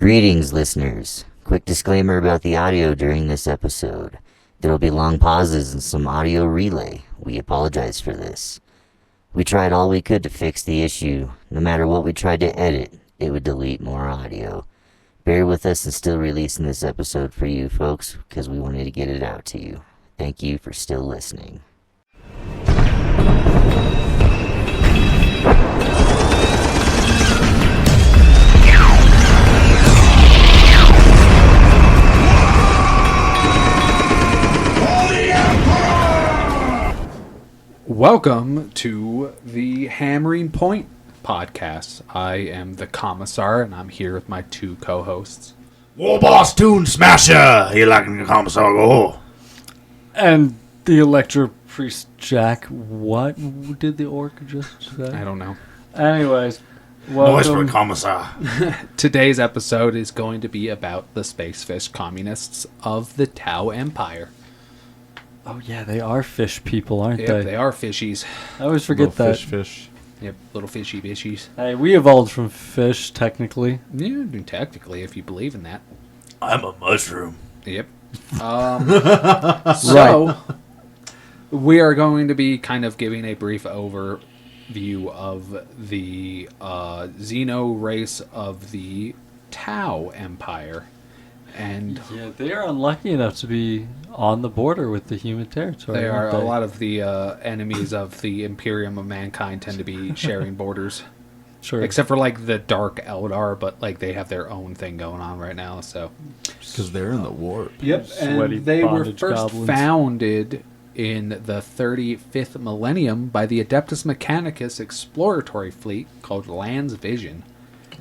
Greetings, listeners. Quick disclaimer about the audio during this episode. There will be long pauses and some audio relay. We apologize for this. We tried all we could to fix the issue. No matter what we tried to edit, it would delete more audio. Bear with us in still releasing this episode for you folks, because we wanted to get it out to you. Thank you for still listening. Welcome to the Hammering Point podcast. I am the Commissar, and I'm here with my two co-hosts. War Boss Toon Smasher! You like the Commissar go? And the Electro Priest Jack. What did the orc just say? I don't know. Anyways, Noise for welcome. Commissar. Today's episode is going to be about the space fish communists of the Tau Empire. Oh yeah, they are fish people, aren't Yep, they? they are fishies. I always forget that. Fish. Yep, little fishy fishies. Hey, we evolved from fish, technically. Yeah, technically, if you believe in that. I'm a mushroom. Yep. So, we are going to be kind of giving a brief overview of the Xeno race of the Tau Empire. And Yeah, they are unlucky enough to be on the border with the human territory. they are aren't a they? lot of the enemies of the Imperium of Mankind tend to be sharing borders. Sure. Except for, like, the Dark Eldar, but, like, they have their own thing going on right now, so... Because they're in the warp. Yep, Sweaty and they were bondage first goblins. founded in the 35th millennium by the Adeptus Mechanicus exploratory fleet called Land's Vision.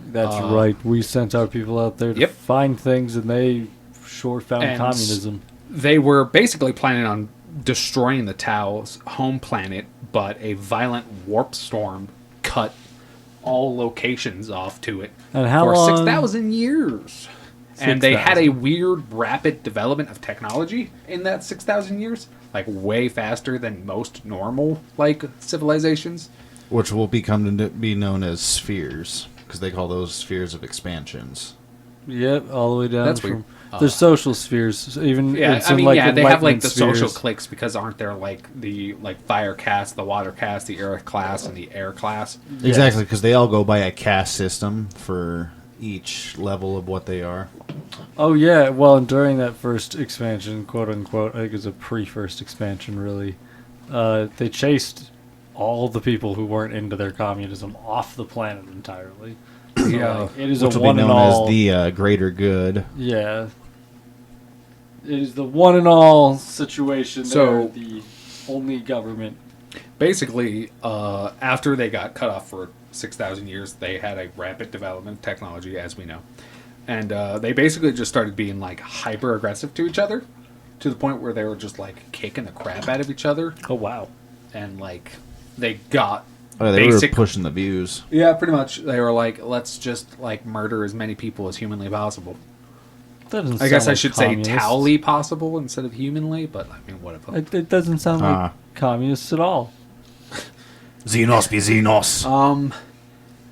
That's right. We sent our people out there to Yep. find things, and they sure found And communism. They were basically planning on destroying the Tau's home planet, but a violent warp storm cut all locations off to it And how for long? 6,000 years. And they had a 6,000. weird, rapid development of technology in that 6,000 years, like way faster than most normal like civilizations. Which will become to be known as spheres. Because they call those spheres of expansions. Yep, all the way down That's from. weird. There's social spheres, even. Yeah, it's I in, mean, like, yeah, they have like enlightenment the social spheres. cliques because aren't there like the fire caste, the water caste, the earth class, and the air class? Exactly, because they all go by a caste system for each level of what they are. Oh yeah, well, and during that first expansion, quote unquote, I think it was a pre-first expansion, really. They chased all the people who weren't into their communism off the planet entirely. So, Yeah. like, it is Which a will be one and known all. as the greater good. Yeah. It is the one and all situation. So- They're the only government. Basically, after they got cut off for 6,000 years, they had a rapid development of technology, as we know. And they basically just started being like hyper aggressive to each other to the point where they were just like kicking the crap out of each other. Oh wow. And like they got Oh, they basic. were pushing the views. Yeah, pretty much. They were like, let's just like murder as many people as humanly possible. That doesn't I guess sound I like should communist. say Towly possible instead of humanly, but I mean, whatever. It doesn't sound like Ah. communists at all. Xenos be Xenos.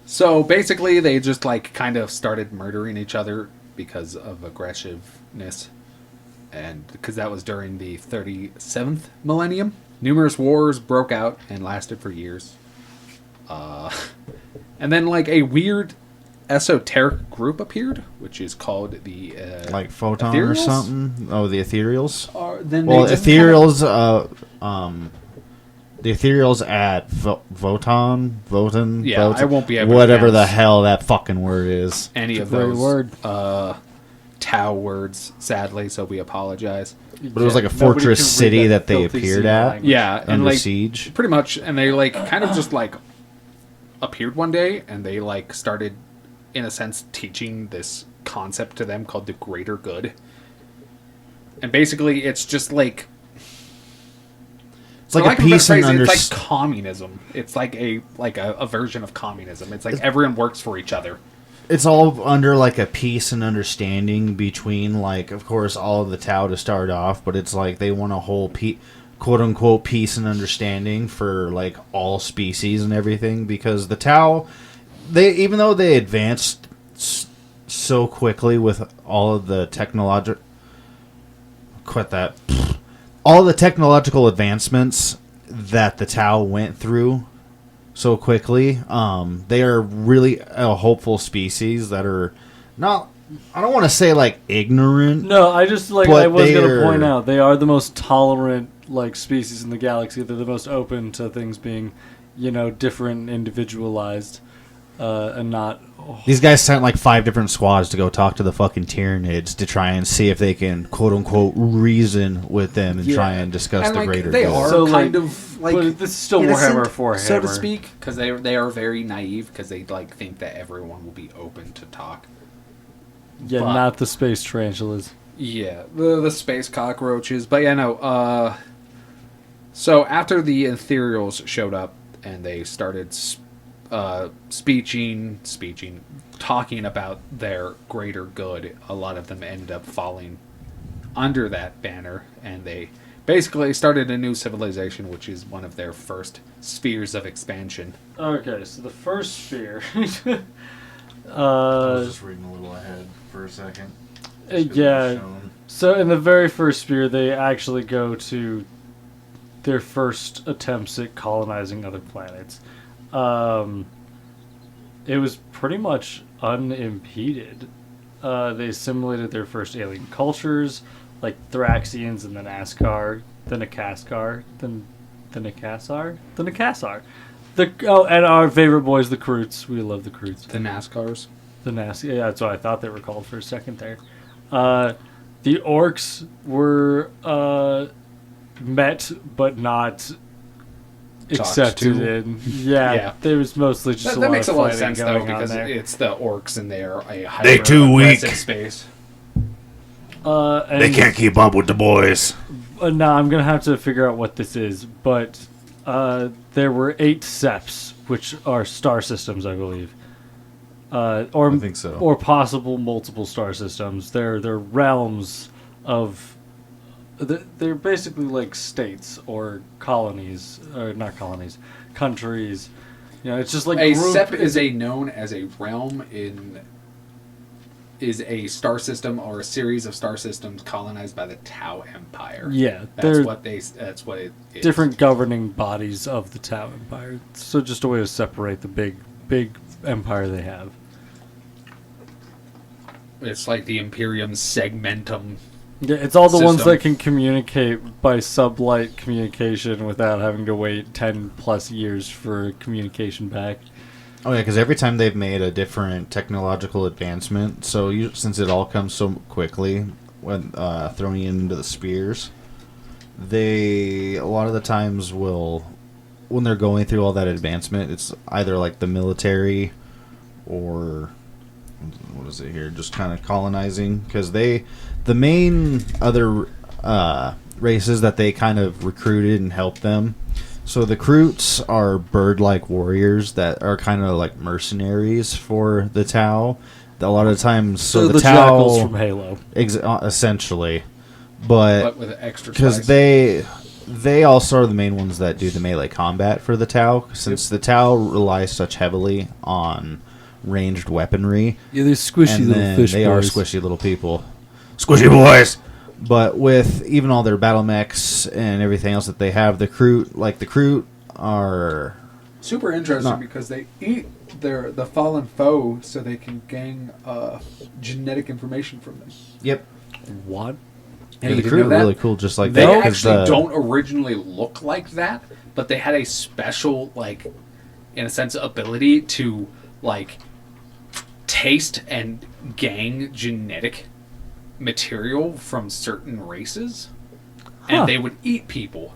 So basically, they just like kind of started murdering each other because of aggressiveness, and because that was during the 37th millennium. Numerous wars broke out and lasted for years. And then like a weird esoteric group appeared, which is called the Like Photon or Ethereals? something? Oh, the Ethereals? Then Well, they just Ethereals, the Ethereals at Votan, Yeah, I won't be able to whatever the pronounce hell that fucking word is. any of Great those word. Tau words, sadly, so we apologize. But it was like a Nobody fortress can read city that they filthy appeared Xeno at. language. Yeah, and Under like siege. pretty much, and they like kind of just like appeared one day, and they like started, in a sense, teaching this concept to them called the greater good. And basically, it's just like It's like for a lack of better peace and phrase, it's like understanding. communism. It's like a version of communism. It's like everyone works for each other. It's all under like a peace and understanding between, like, of course, all of the Tau to start off, but it's like they want a whole quote unquote peace and understanding for like all species and everything, because the Tau, they, even though they advanced so quickly with all of the all the technological advancements that the Tau went through so quickly. They are really a hopeful species that are not, I don't want to say like ignorant. No, I just like But I was gonna they're- point out they are the most tolerant like species in the galaxy. They're the most open to things being, different, individualized, and not. These guys sent like 5 different squads to go talk to the fucking Tyranids to try and see if they can quote unquote reason with them and try and discuss And, the like, greater they good. are So, kind like- of like but this is still innocent, Warhammer 4 so to Hammer. speak, because they are very naive because they like think that everyone will be open to talk. Yeah, But- not the space tarantulas. Yeah, the space cockroaches, but yeah, no. So after the Ethereals showed up and they started talking about their greater good, a lot of them ended up falling under that banner, and they basically started a new civilization, which is one of their first spheres of expansion. Okay, so the first sphere. I was just reading a little ahead for a second. Yeah. So in the very first sphere, they actually go to their first attempts at colonizing other planets. It was pretty much unimpeded. They assimilated their first alien cultures, like Thraxians and the Nazcar, the Nakaskar, the Nakassar, and our favorite boys, the Kroots. We love the Kroots. The NASCARs. The nasty. Yeah, that's what I thought they were called for a second there. The orcs were met but not accepted to. in. Yeah, Yeah. there was mostly just That a makes a lot lot of of fighting sense though, going on because there. it's the orcs and they are a They too weak. hyper-aggressive space. And, They can't keep up with the boys. No, I'm gonna have to figure out what this is, but there were 8 seps, which are star systems, I believe. Or I think so. Or possible multiple star systems. They're realms of. They're basically like states or colonies, or not colonies, countries. It's just like A group- sep is known as a realm is a star system or a series of star systems colonized by the Tau Empire. Yeah, That's they're what it is. different governing bodies of the Tau Empire. So just a way to separate the big empire they have. It's like the Imperium Segmentum. Yeah, it's all the ones System. that can communicate by sublight communication without having to wait 10 plus years for communication back. Oh yeah, because every time they've made a different technological advancement, so since it all comes so quickly when throwing it into the spears, they a lot of the times will, when they're going through all that advancement, it's either like the military or what is it here, just kind of colonizing, because the main other races that they kind of recruited and helped them. So the Kroots are bird-like warriors that are kind of like mercenaries for the Tau. A lot of times, so the Tau jackals from Halo. essentially, but But with extra because spice. they also are the main ones that do the melee combat for the Tau, since the Tau relies such heavily on ranged weaponry. Yeah, they're squishy And little then fish they boys. are squishy little people. Squishy boys! But with even all their battle mechs and everything else that they have, the Kroot are... Super interesting No. because they eat the fallen foe so they can gain genetic information from them. Yep. What? And the you didn't Kroot know are that? really cool, just like They that. 'cause actually the- don't originally look like that, but they had a special, like, in a sense, ability to, like, taste and gain genetic material from certain races, Huh. and they would eat people.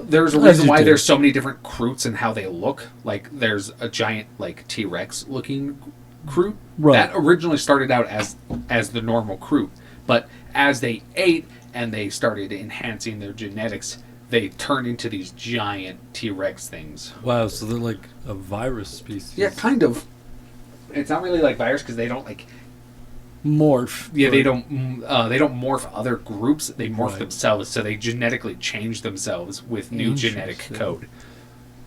There's a As reason you why do. there's so many different Kroots and how they look. Like, there's a giant, like, T-Rex looking Kroot. Right. That originally started out as the normal Kroot, but as they ate and they started enhancing their genetics, they turned into these giant T-Rex things. Wow, so they're like a virus species. Yeah, kind of. It's not really like virus because they don't like. Morph. Yeah, but- they don't morph other groups. They morph Right. themselves, so they genetically change themselves with new genetic Interesting. code.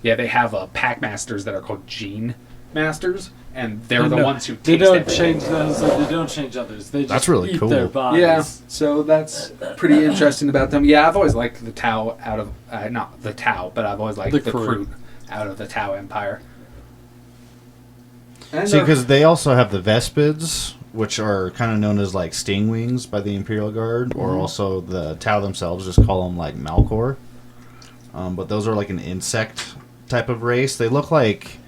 Yeah, they have pack masters that are called gene, masters, and they're the ones who They taste don't everything. change them, so they don't change others. They just That's really eat cool. their bodies. Yeah, so that's pretty interesting about them. Yeah, I've always liked the Tau out of not the Tau, but I've always liked The the Kroot. Kroot out of the Tau Empire. And See, because they also have the Vespids, which are kind of known as like Stingwings by the Imperial Guard, or also the Tau themselves just call them like Malcor. But those are like an insect type of race. They look like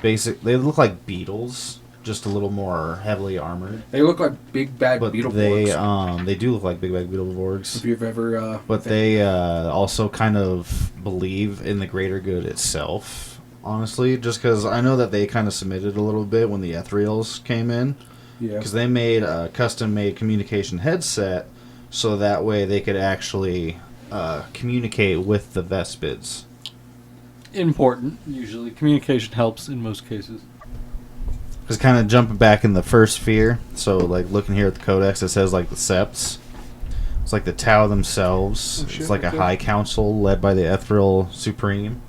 They look like beetles, just a little more heavily armored. they look like big bad But beetle they Borgs. they do look like big bad Beetleborgs. If you've ever, But they also kind of believe in the greater good itself, honestly, just because I know that they kind of submitted a little bit when the Ethereals came in, yeah, because they made a custom-made communication headset, so that way they could actually communicate with the Vespids. Important, usually. Communication helps in most cases. Just kind of jumping back in the first sphere, so like looking here at the Codex, it says like the Septs. It's like the Tau themselves. Oh, shit, It's like a okay. high council led by the Ethereal Supreme.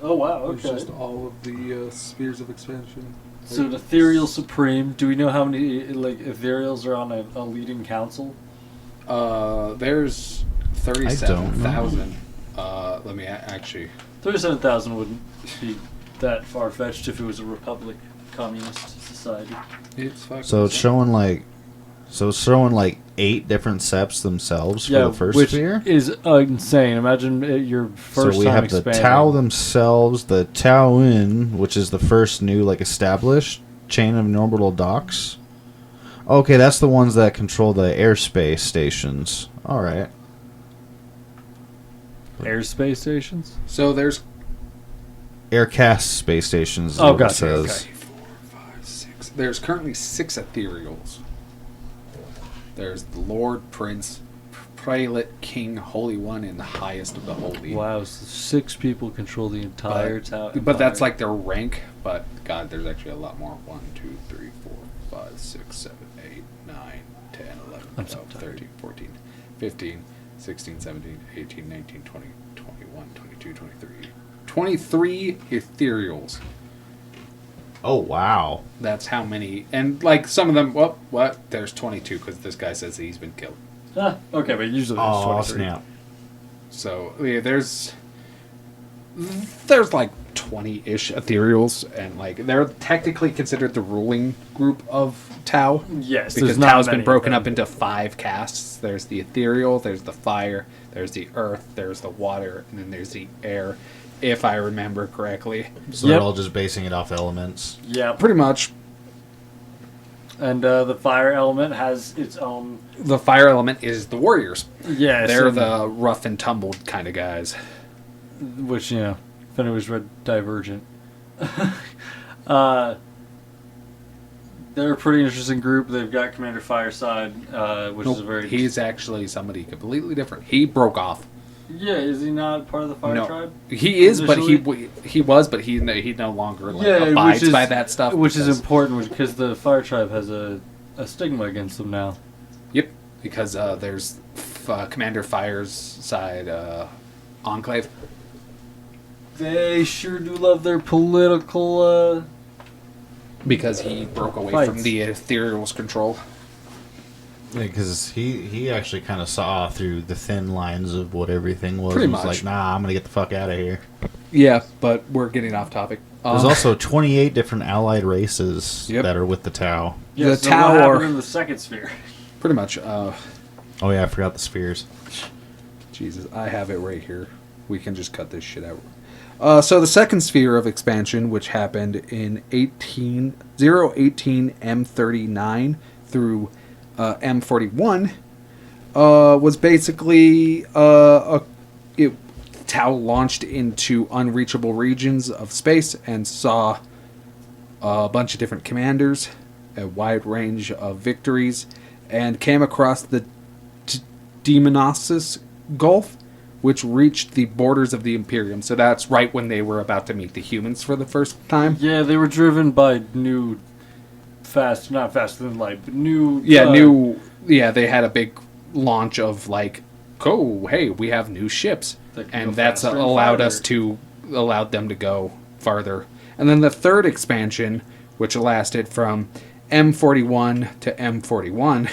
Oh, wow, it's just all of the spheres of expansion. So the Ethereal Supreme, do we know how many like Ethereals are on a leading council? There's 37,000. Let me actually. 37,000 wouldn't be that far-fetched if it was a republic communist society. It's fucking So it's showing like 8 different Septs themselves for the first which sphere. is insane. Imagine your first So we time have expanding. the Tau themselves, the Tauin, which is the first new like established chain of orbital docks. Okay, that's the ones that control the airspace stations. All right. airspace stations. So there's Aircast space stations. Is Oh, what it gotcha, says. 3, 4, 5, 6. There's currently 6 ethereals. There's the Lord, Prince, Prelate, King, Holy One, and the highest of the holy. Wow, so 6 people control the entire town. But that's like their rank. But God, there's actually a lot more. 1, 2, 3, 4, 5, 6, 7, 8, 9, 10, 11, I'm so 12, tired. 13, 14, 15, 16, 17, 18, 19, 20, 21, 22, 23. 23 ethereals. Oh wow. That's how many. And like some of them, well, what? There's 22 because this guy says that he's been killed. Okay, but usually there's Oh 23. snap. So yeah, there's like 20-ish ethereals, and like they're technically considered the ruling group of Tau. Yes, Because there's not Tau's been many broken of up them. into 5 castes. There's the ethereal, there's the fire, there's the earth, there's the water, and then there's the air, if I remember correctly. So Yep. they're all just basing it off elements. Yeah, Pretty much. and the fire element has its own. The fire element is the warriors. Yes, They're and- the rough and tumbled kind of guys. which if anybody's read Divergent, they're a pretty interesting group. They've got Commander Fireside, which is a very. He's actually somebody completely different. He broke off. Yeah, is he not part of the Fire No, Tribe? he is, but Initially? he was, but he no longer like, Yeah, abides by that stuff. Which is because- important because the Fire Tribe has a stigma against them now. Yep, because there's Commander Fire's side enclave. They sure do love their political. Because he broke away Fights. from the ethereal's control. Because he actually kind of saw through the thin lines of what everything was. Pretty He was much. like, nah, I'm gonna get the fuck out of here. Yeah, but we're getting off topic. There's also 28 different allied races Yep. that are with the Tau. Yeah, The so Tau what happened are- in the second sphere? pretty much. Oh yeah, I forgot the spheres. Jesus, I have it right here. We can just cut this shit out. So the second sphere of expansion, which happened in 018 M39 through M41, was basically Tau launched into unreachable regions of space and saw a bunch of different commanders, a wide range of victories, and came across the Demonosis Gulf, which reached the borders of the Imperium. So that's right when they were about to meet the humans for the first time. Yeah, they were driven by new, not faster than light, but new. They had a big launch of like, oh, hey, we have new ships. That can And go that's faster and allowed farther. allowed them to go farther. And then the third expansion, which lasted from M41 to M41,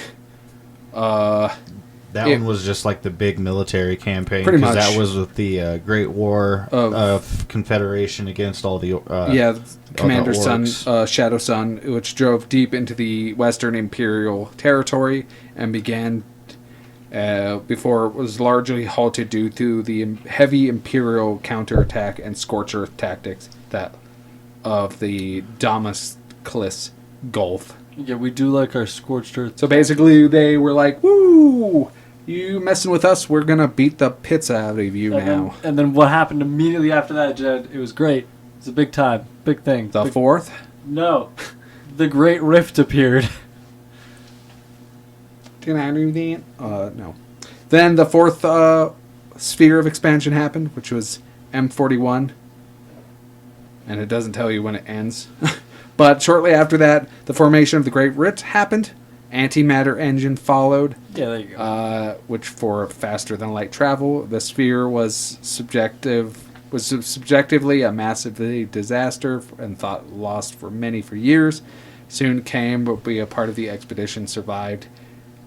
That It- one was just like the big military campaign. Pretty 'cause much. That was with the Great War of Confederation against all the Commander Sun, orcs. Shadow Sun, which drove deep into the Western Imperial territory and began before it was largely halted due to the heavy Imperial counterattack and Scorcher tactics that of the Damocles Gulf. Yeah, we do like our scorched earth. So basically, they were like, "Woo! You messing with us? We're gonna beat the pits out of you now." And then what happened immediately after that, Jed? It was great. It's a big time, big thing. The Big- fourth. No, the Great Rift appeared. Can I do that? No. Then the fourth sphere of expansion happened, which was M41. And it doesn't tell you when it ends. But shortly after that, the formation of the Great Rift happened. Antimatter engine followed, Yeah, there you go. which for faster than light travel. The sphere was subjectively a massively disaster and thought lost for years. Soon came will be a part of the expedition survived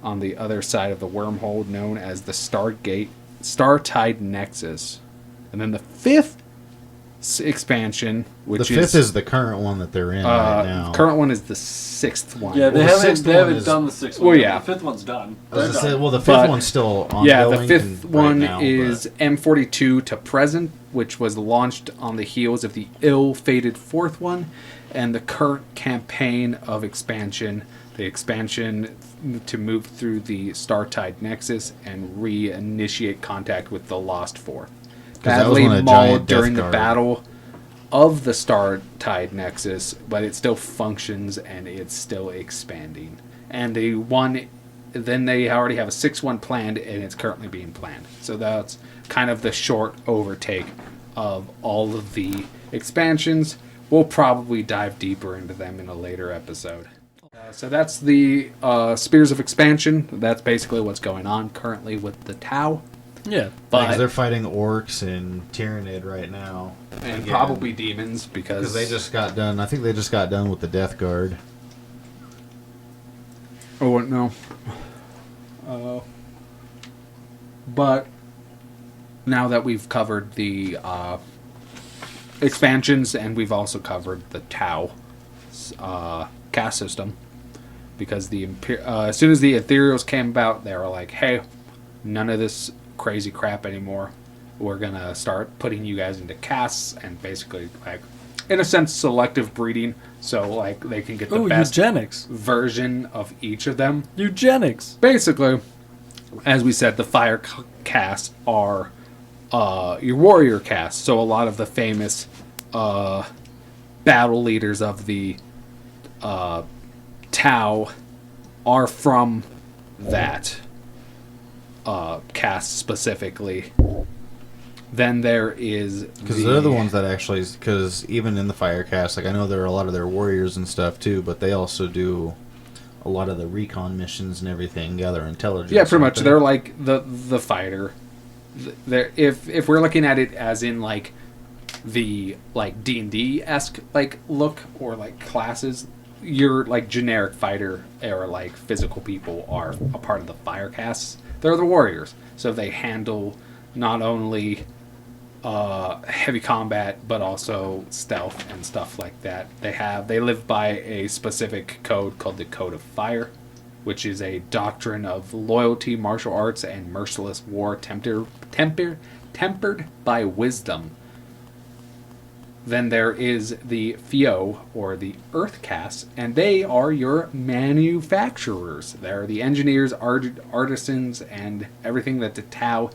on the other side of the wormhole known as the Startide Nexus. And then the fifth expansion, which The fifth is the current one that they're in right now. current one is the sixth one. Yeah, they Well, the haven't sixth they one haven't is- done the sixth Well, one. yeah. The fifth one's done. I was They're gonna say, done. well, the fifth But- one's still ongoing. Yeah, the fifth right one now, is M42 to present, which was launched on the heels of the ill-fated fourth one, and the current campaign of expansion, the expansion to move through the Startide Nexus and reinitiate contact with the Lost Fourth. 'Cause that was Badly when a mauled giant Death during the Guard- battle of the Startide Nexus, but it still functions and it's still expanding. And then they already have a 6-1 planned, and it's currently being planned. So that's kind of the short overtake of all of the expansions. We'll probably dive deeper into them in a later episode. So that's the Spears of Expansion. That's basically what's going on currently with the Tau. Yeah, Because But they're fighting orcs in Tyranid right now. and Again. probably demons because Because they just got done. I think they just got done with the Death Guard. Oh no. But now that we've covered the expansions and we've also covered the Tau caste system, because as soon as the Ethereals came about, they were like, "Hey, none of this crazy crap anymore. We're gonna start putting you guys into castes and basically, like, in a sense, selective breeding, so like they can get the oh, best eugenics. version of each of them." Eugenics. Basically, as we said, the fire casts are your warrior casts. So a lot of the famous battle leaders of the Tau are from that caste specifically. Then there is Because they're the ones that actually... Because even in the Firecast, like I know there are a lot of their warriors and stuff too, but they also do a lot of the recon missions and everything, gather intelligence. Yeah, pretty much. aren't They're like the fighter. They're, if we're looking at it as in like the like D&D esque like look or like classes, your like generic fighter or like physical people are a part of the fire casts. They're the warriors, so they handle not only heavy combat but also stealth and stuff like that. They live by a specific code called the Code of Fire, which is a doctrine of loyalty, martial arts, and merciless war tempered by wisdom. Then there is the Fio, or the Earth Caste, and they are your manufacturers. They're the engineers, artisans, and everything that the Tau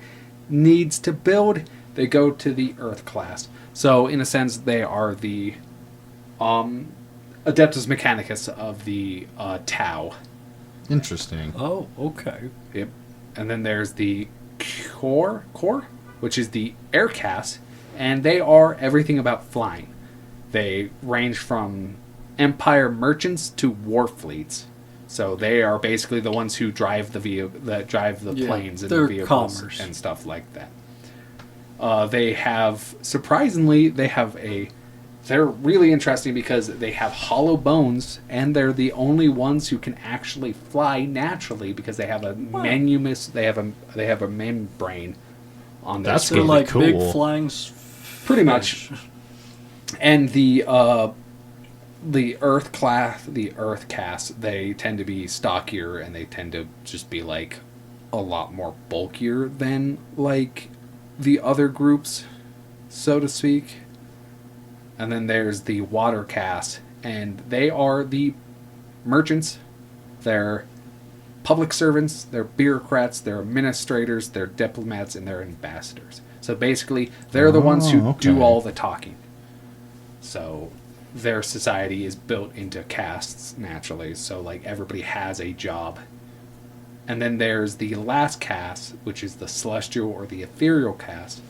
needs to build. They go to the Earth class. So, in a sense, they are the Adeptus Mechanicus of the Tau. Interesting. Oh, okay. Yep. And then there's the Core, which is the Air Caste, and they are everything about flying. They range from Empire merchants to war fleets. So they are basically the ones who drive the Yeah, planes and they're the vehicles commerce. and stuff like that. They have, surprisingly, they have a they're really interesting because they have hollow bones, and they're the only ones who can actually fly naturally because they have a they have a membrane on their That's skin. They're really like big cool. flying Pretty much. And the Earth caste, they tend to be stockier, and they tend to just be like a lot more bulkier than like the other groups, so to speak. And then there's the water caste, and they are the merchants. They're public servants, they're bureaucrats, they're administrators, they're diplomats, and they're ambassadors. So basically, they're the ones who do okay. all the talking. So their society is built into castes naturally, so like everybody has a job. And then there's the last caste, which is the celestial or the ethereal caste,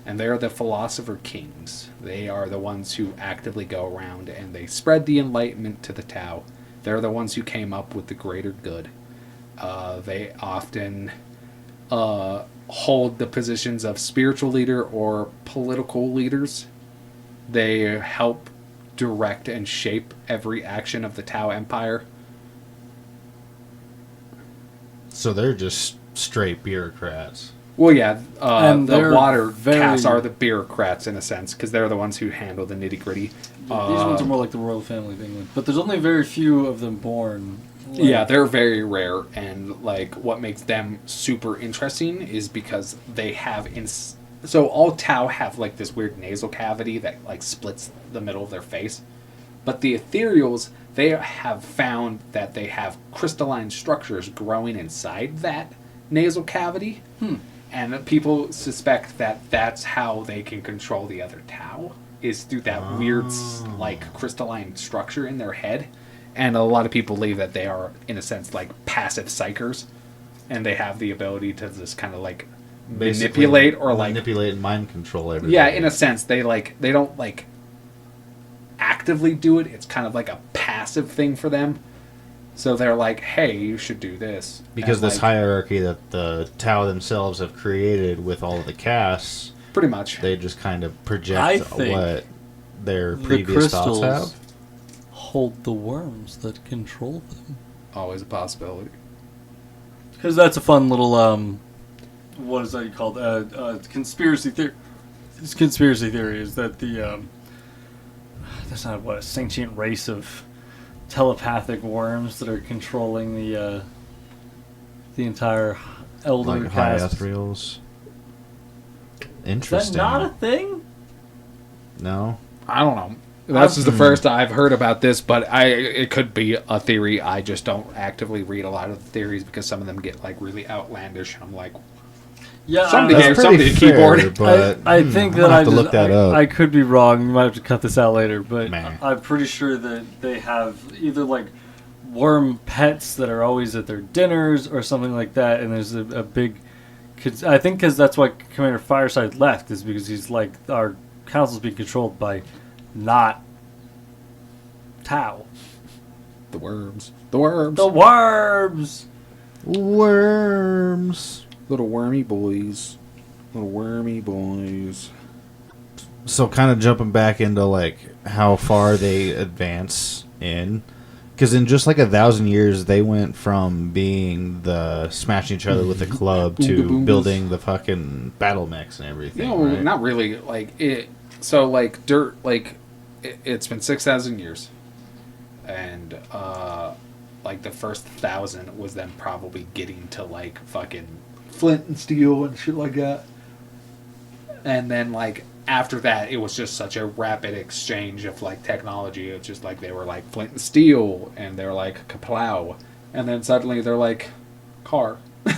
and they're the philosopher kings. They are the ones who actively go around and they spread the enlightenment to the Tao. They're the ones who came up with the greater good. They often hold the positions of spiritual leader or political leaders. They help direct and shape every action of the Tao Empire. So they're just straight bureaucrats. Well, yeah, And the they're water very- castes are the bureaucrats in a sense because they're the ones who handle the nitty gritty. These ones are more like the royal family of England, but there's only very few of them born. Like, Yeah, they're very rare, and like what makes them super interesting is because they have so all Tau have like this weird nasal cavity that like splits the middle of their face, but the ethereals, they have found that they have crystalline structures growing inside that nasal cavity, and people suspect that that's how they can control the other Tau, is through that weird like crystalline structure in their head. And a lot of people believe that they are, in a sense, like passive psychers, and they have the ability to just kind of like manipulate or like manipulate and mind control everything. yeah, in a sense, they don't like actively do it. It's kind of like a passive thing for them. So they're like, "Hey, you should do this," because And, this like, hierarchy that the Tau themselves have created with all of the castes, pretty much. they just kind of I project think what their the previous thoughts crystals have. hold the worms that control them. Always a possibility. Because that's a fun little what is that called? Conspiracy theory. This conspiracy theory is that the there's not a sentient race of telepathic worms that are controlling the entire elder Like high caste. ethereals. Is Interesting. that not a thing? No. I don't know. This is the first I've heard about this, but it could be a theory. I just don't actively read a lot of the theories because some of them get like really outlandish, and I'm like, Yeah, Somebody I, gave That's somebody pretty a keyboard. fair, but I think I'm that gonna I have to just, look that up. I could be wrong. You might have to cut this out later, but Meh. I'm pretty sure that they have either like worm pets that are always at their dinners or something like that. And there's a big. I think because that's why Commander Fireside left, is because he's like, our council's being controlled by not Tau. the worms, the worms, The worms. Worms. little wormy boys, little wormy boys. So kind of jumping back into like how far they advance in, because in just like 1,000 years they went from being the smashing each other with a club to Boonga boongas. building the fucking battle mechs and everything. No, right? not really. Like it. So like dirt. Like it's been 6,000 years, and like the first 1,000 was them probably getting to like fucking flint and steel and shit like that. And then like after that, it was just such a rapid exchange of like technology. It's just like they were like flint and steel, and they're like kaplow, and then suddenly they're like car, and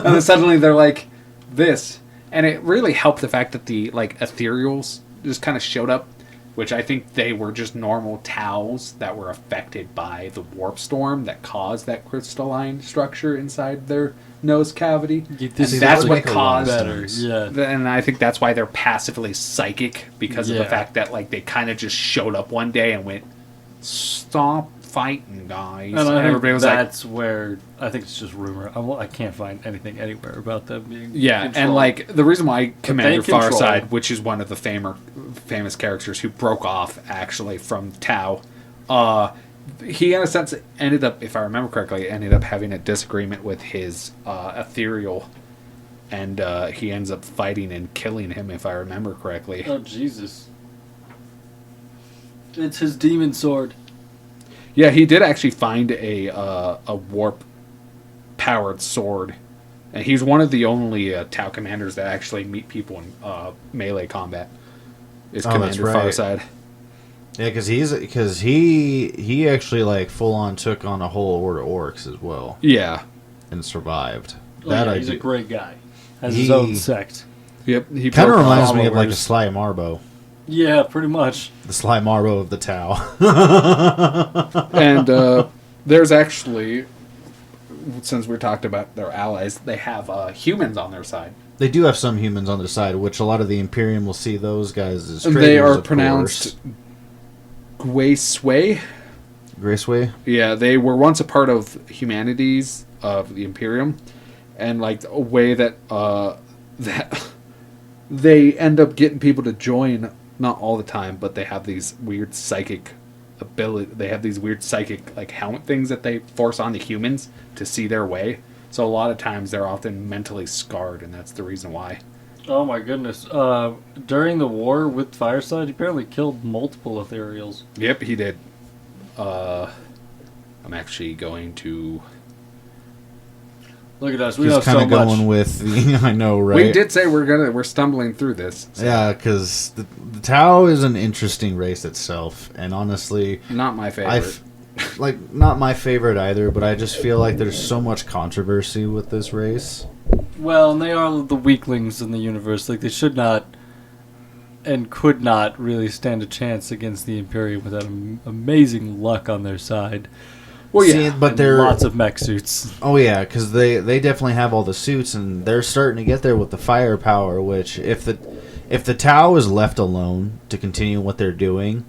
then suddenly they're like this. And it really helped the fact that the like ethereals just kind of showed up, which I think they were just normal Taus that were affected by the warp storm that caused that crystalline structure inside their nose cavity. This And that's would what make a lot of caused. better. Yeah. And I think that's why they're passively psychic, because of the Yeah. fact that like they kind of just showed up one day and went stomp fighting, guys. And I think everybody was like, that's where I think it's just rumor. I can't find anything anywhere about them being yeah, and controlled. like the reason why Commander control. Farside, which is one of the famous characters who broke off actually from Tau, he in a sense ended up, if I remember correctly, ended up having a disagreement with his ethereal, and he ends up fighting and killing him, if I remember correctly. Oh Jesus! It's his demon sword. Yeah, he did actually find a warp powered sword, and he's one of the only Tau commanders that actually meet people in melee combat. Is Oh, that's Commander right. Farside. Yeah, because he actually like full on took on a whole horde of orcs as well Yeah. and survived. He's a great guy. Has his He- own sect. Yep. He Kind of broke off. reminds me of like a followers. Sly Marbo, Yeah, pretty much. the Sly Marbo of the Tau. And there's actually, since we talked about their allies, they have humans on their side. They do have some humans on their side, which a lot of the Imperium will see those guys as And traitors. they are of pronounced Gwei course. Graceway. Yeah, they were once a part of humanities of the Imperium, and like a way that that they end up getting people to join. Not all the time, but they have these weird psychic ability. They have these weird psychic like helmet things that they force on the humans to see their way. So a lot of times they're often mentally scarred, and that's the reason why. Oh my goodness! During the war with Fireside, he apparently killed multiple ethereals. Yep, he did. I'm actually going to. Look at us. We He's know kind so of much. going with the. I know, right? We did say we're stumbling through this. So. Yeah, because the Tau is an interesting race itself, and honestly, Not my favorite. I've like not my favorite either. But I just feel like there's so much controversy with this race. Well, and they are the weaklings in the universe. Like, they should not and could not really stand a chance against the Imperium without amazing luck on their side. Well, yeah, See, but And they're lots of mech suits. oh yeah, because they definitely have all the suits, and they're starting to get there with the firepower. Which if the Tau is left alone to continue what they're doing,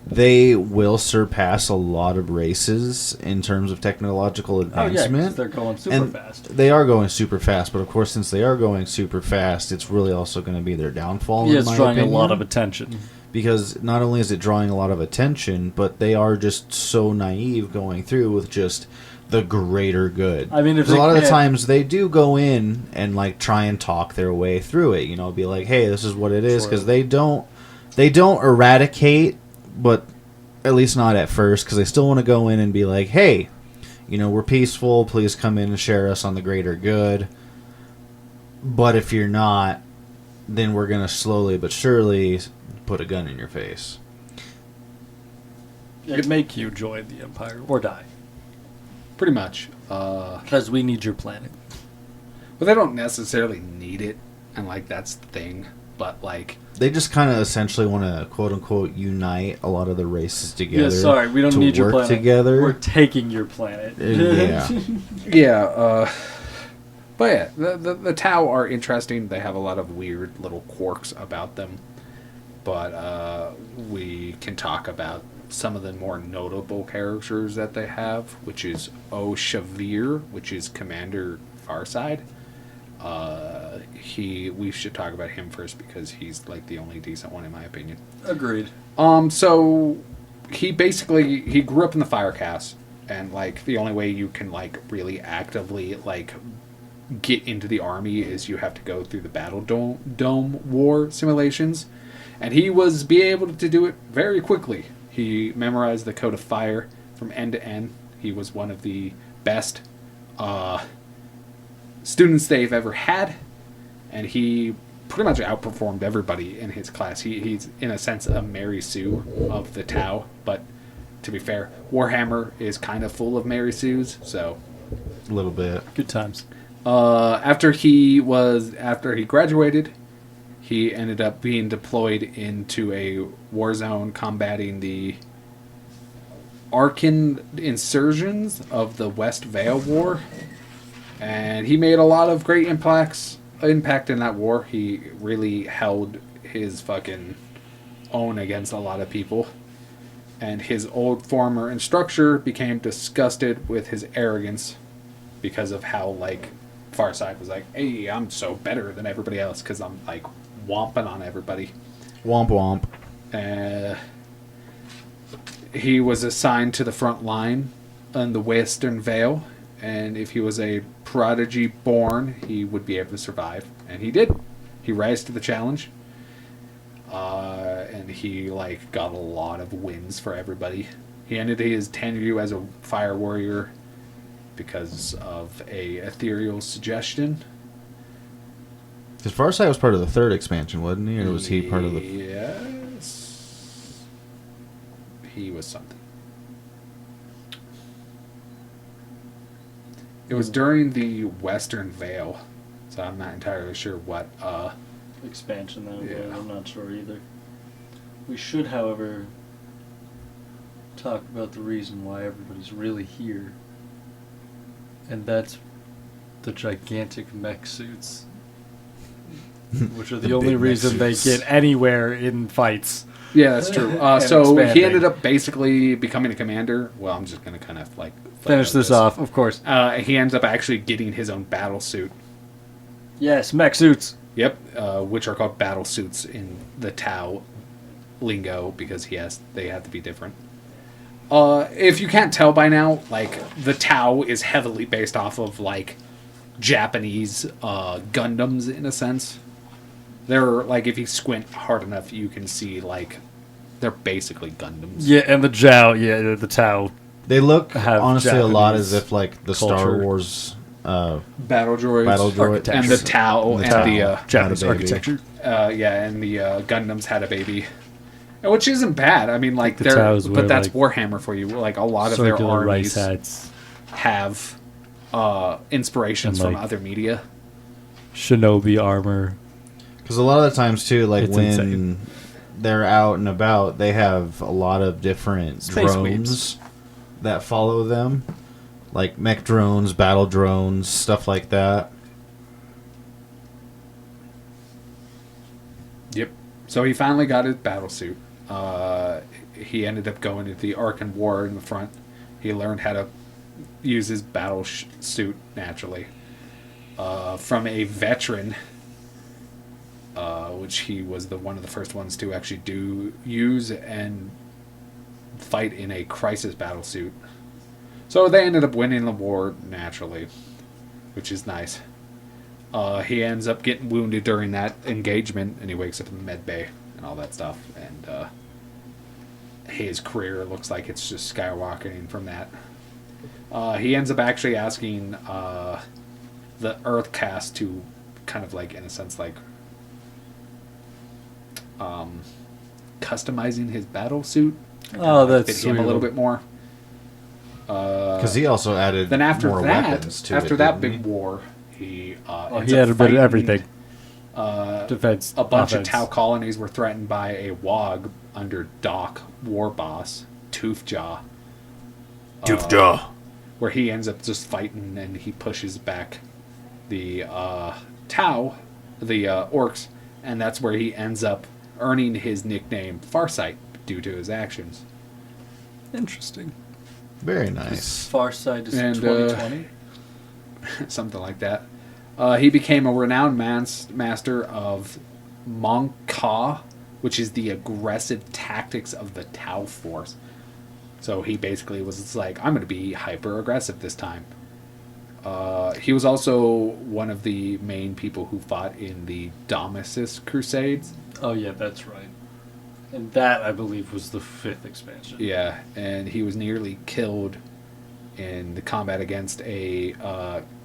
they will surpass a lot of races in terms of technological Oh, yeah, 'cause advancement. they're going super And fast. They are going super fast, but of course, since they are going super fast, it's really also going to be their downfall. Yeah, in it's my drawing opinion, a lot of attention. because not only is it drawing a lot of attention, but they are just so naive going through with just the greater good. I mean, if 'Cause a they lot of the can't- times they do go in and like try and talk their way through it. You know, be like, "Hey, this is what it is," Sure. because they don't eradicate, but at least not at first, because they still want to go in and be like, "Hey, you know, we're peaceful. Please come in and share us on the greater good." But if you're not, then we're gonna slowly but surely put a gun in your face. It'd make you join the Empire or die. pretty much. Because we need your planet. But they don't necessarily need it, and like that's the thing. But like, They just kind of essentially want to quote unquote unite a lot of the races together. Yeah, sorry, we don't to need your work planet. together. We're taking your planet. Yeah. yeah. But yeah, the Tau are interesting. They have a lot of weird little quirks about them. But we can talk about some of the more notable characters that they have, which is Shavir, which is Commander Farside. We should talk about him first because he's like the only decent one in my opinion. Agreed. So he grew up in the Firecast, and like the only way you can like really actively like get into the army is you have to go through the Battle Dome War simulations, and he was able to do it very quickly. He memorized the Code of Fire from end to end. He was one of the best students they've ever had, and he pretty much outperformed everybody in his class. He's in a sense a Mary Sue of the Tau, but to be fair, Warhammer is kind of full of Mary Sues, so A little bit. Good times. after he graduated, he ended up being deployed into a war zone combating the Arkan insurgents of the West Vale War, and he made a lot of great impact in that war. He really held his fucking own against a lot of people. And his old former instructor became disgusted with his arrogance because of how, like, Farsight was like, hey, I'm so better than everybody else because I'm, like, womping on everybody. Womp womp. He was assigned to the front line in the Western Vale, and if he was a prodigy born, he would be able to survive. And he did. He rise to the challenge. And he like got a lot of wins for everybody. He ended his tenure as a fire warrior because of a ethereal suggestion. Because Farsight was part of the third expansion, wasn't he? Or was he part of the... Yes. He was something. It was during the Western Vale, so I'm not entirely sure what Expansion that was. Yeah. I'm not sure either. We should, however, talk about the reason why everybody's really here. And that's the gigantic mech suits. Which are the The only big mech reason they suits. get anywhere in fights. Yeah, that's true. And So he expanding. ended up basically becoming a commander. Well, I'm just going to kind of like Finish footnote this off, of course. He ends up actually getting his own battle suit. Yes, mech suits. Yep, which are called battle suits in the Tau lingo because they have to be different. If you can't tell by now, like the Tau is heavily based off of like Japanese Gundams in a sense. They're like if you squint hard enough, you can see like they're basically Gundams. Yeah, and the the Tau. They look, Have honestly, a lot Japanese as if, like, the Star culture. Wars... Battle droids, Battle droid- Architecture. and the Tau, And the and Tau. the Japanese baby. architecture. and the Gundams had a baby, which isn't bad. I mean, like The they're, Taus but were, that's like, Warhammer for you. Like a lot of their Circular rice armies hats. have inspirations And, from like, other media. Shinobi armor. Because a lot of the times, too, like, It's when insane. they're out and about, they have a lot of different Space drones that follow them. Like mech drones, battle drones, stuff like that. Yep. So he finally got his battle suit. He ended up going into the Arkan War in the front. He learned how to use his battle suit naturally from a veteran, which he was one of the first ones to actually use and fight in a crisis battle suit. So they ended up winning the war naturally, which is nice. He ends up getting wounded during that engagement, and he wakes up in the med bay and all that stuff. And his career looks like it's just skyrocketing from that. He ends up actually asking the Earthcast to kind of like, in a sense, like customizing his battle suit. and Oh, kinda, like, that's fit him a sweet. little bit more. Because he also added Then after more that, weapons to after it, that didn't big he? war, he He had a bit of everything. Uh, Defense. a bunch offense. of Tau colonies were threatened by a Wog under Doc, war boss, Toothjaw. Where he ends up just fighting and he pushes back the Tau, the orcs, and that's where he ends up earning his nickname Farsight due to his actions. Interesting. Very nice. Far Side is And, 2020. Something like that. He became a renowned master of Monka, which is the aggressive tactics of the Tau Force. So he basically was just like, I'm going to be hyper aggressive this time. He was also one of the main people who fought in the Domicis Crusades. Oh yeah, that's right. And that I believe was the 5th expansion. Yeah, and he was nearly killed in the combat against a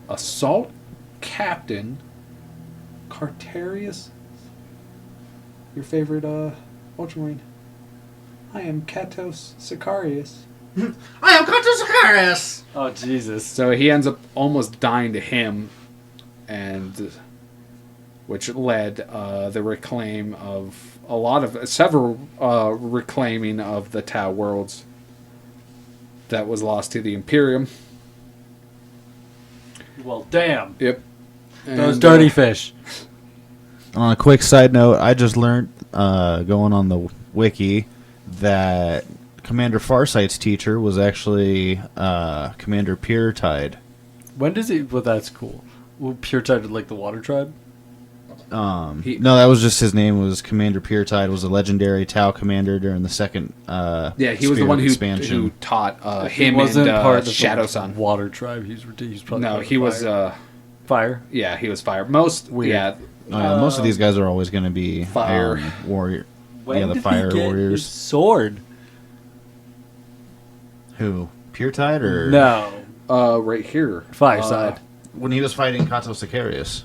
assault captain, Carterius. Your favorite Ultramarine. I am Katos Sicarius. I am Contra Sicarius! Oh Jesus. So he ends up almost dying to him, and which led the reclaim of several reclaiming of the Tau worlds that was lost to the Imperium. Well, damn. Yep. Those And, dirty fish. On a quick side note, I just learned, going on the wiki, that Commander Farsight's teacher was actually Commander Puretide. When does he? Well, that's cool. Well, Puretide, like the Water Tribe. No, that was just his name. Was Commander Puretide was a legendary Tau commander during the second. Yeah, he was Sphere the one of who expansion. taught He him wasn't and part of the Shadow Sun. Water Tribe. He's probably No, part of he was. fire. Fire. Yeah, he was fire. Most. Weird. Yeah. Most of these guys are always going to be Fire. Iron Warrior. When yeah, the did Fire he get Warriors. his sword? Who? Puretide or No, Right here. Fireside. when he was fighting Kato Sicarius?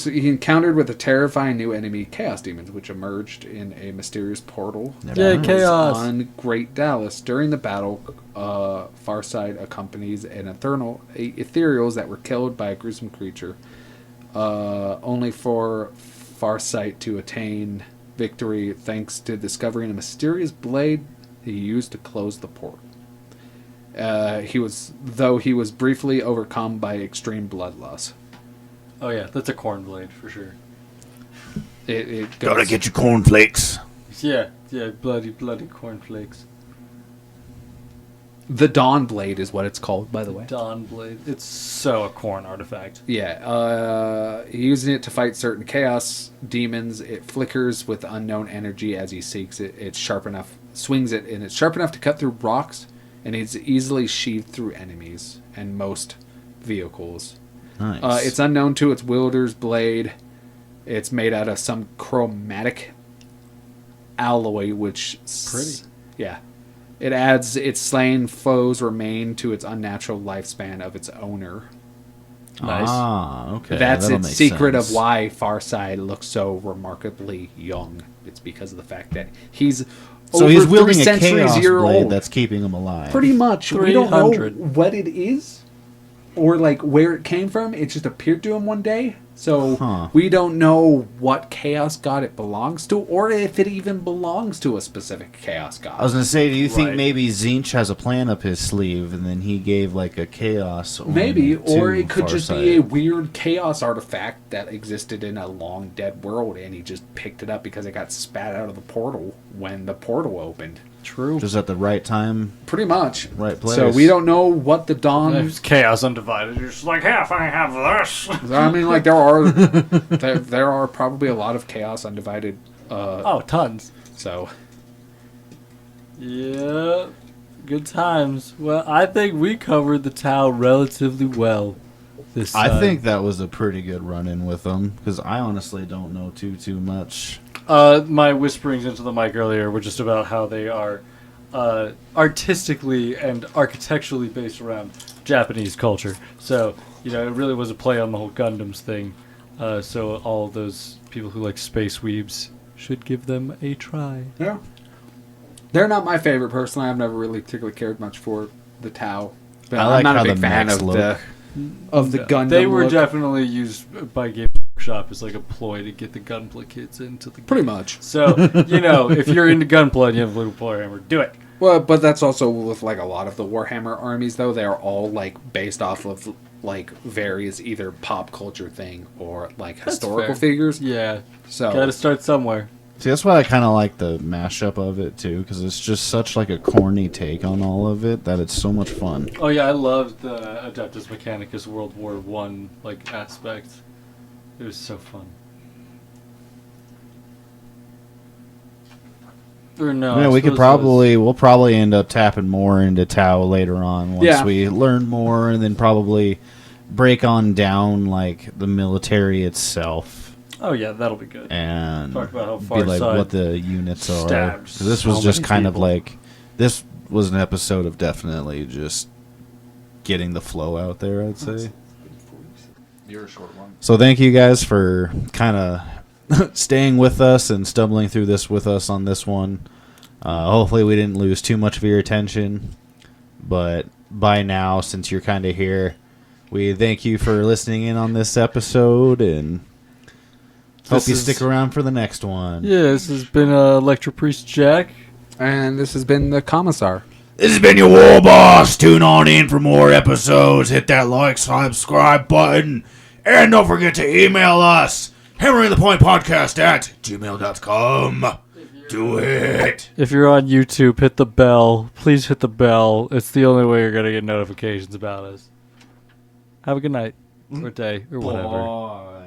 He encountered with a terrifying new enemy, Chaos Demons, which emerged in a mysterious portal Yeah, Nice. Chaos. on Great Dallas. During the battle, Farsight accompanies an ethereals that were killed by a gruesome creature, only for Farsight to attain victory thanks to discovering a mysterious blade he used to close the portal. He was briefly overcome by extreme blood loss. Oh yeah, that's a corn blade for sure. It goes, Gotta get your cornflakes. Yeah, bloody cornflakes. the Dawn Blade is what it's called, by the way. Dawn blade. It's so a corn artifact. Yeah, using it to fight certain chaos demons. It flickers with unknown energy as he seeks it. It's sharp enough, swings it, and it's sharp enough to cut through rocks, and it's easily sheathed through enemies and most vehicles. Nice. It's unknown to its wielder's blade. It's made out of some chromatic alloy, which Pretty. Yeah, it adds its slain foes remain to its unnatural lifespan of its owner. Nice. Ah, okay. That's that'll its make secret sense. of why Farside looks so remarkably young. It's because of the fact that he's So over he's 3 wielding a centuries chaos year blade old. that's keeping him alive. Pretty much. We don't know 300. what it is or like where it came from. It just appeared to him one day. So Huh. we don't know what chaos god it belongs to or if it even belongs to a specific chaos god. I was gonna say, do you think Right. maybe Zinch has a plan up his sleeve, and then he gave like a chaos? Maybe, ornament or to it could just be a Farsight? weird chaos artifact that existed in a long dead world, and he just picked it up because it got spat out of the portal when the portal opened. True. just at the right time. Pretty much. Right place. So we don't know what the Dawn. It's chaos undivided. You're just like, half I have this. I mean, like there are there are probably a lot of chaos undivided. Oh, tons. So Yeah, good times. Well, I think we covered the Tau relatively well this time. I think that was a pretty good run-in with them because I honestly don't know too much. My whisperings into the mic earlier were just about how they are artistically and architecturally based around Japanese culture. So, it really was a play on the whole Gundams thing. So all those people who like space weebs should give them a try. yeah, they're not my favorite personally. I've never really particularly cared much for the Tau. But I like I'm not how a big the fan mechs of look. the Gundam. They were look. definitely used by Games Workshop as like a ploy to get the Gunpla kids into the game. pretty much. So, if you're into Gunpla and you have a little Warhammer, do it. Well, but that's also with like a lot of the Warhammer armies, though. They are all like based off of like various either pop culture thing or like historical fair. figures. Yeah. So Gotta start somewhere. See, that's why I kind of like the mashup of it too, because it's just such like a corny take on all of it that it's so much fun. Oh yeah, I loved the Adeptus Mechanicus World War One like aspect. It was so fun. Or no, Yeah, I we could suppose it was- we'll probably end up tapping more into Tau later on once Yeah. we learn more, and then probably break on down like the military itself Oh yeah, that'll be good. and Talk about how be like Farside what the units are. stabbed 'Cause this was so just many kind of people. like this was an episode of definitely just getting the flow out there, I'd say. you're a short one. So thank you guys for kind of staying with us and stumbling through this with us on this one. Hopefully we didn't lose too much of your attention, but by now, since you're kind of here, we thank you for listening in on this episode and hope This you is- stick around for the next one. Yeah, this has been Electro Priest Jack. And this has been the Commissar. This has been your War Boss. Tune on in for more episodes. Hit that like, subscribe button. And don't forget to email us, hammeringthepointpodcast at gmail.com. If you Do it. If you're on YouTube, hit the bell. Please hit the bell. It's the only way you're gonna get notifications about us. Have a good night or day or whatever. Bye.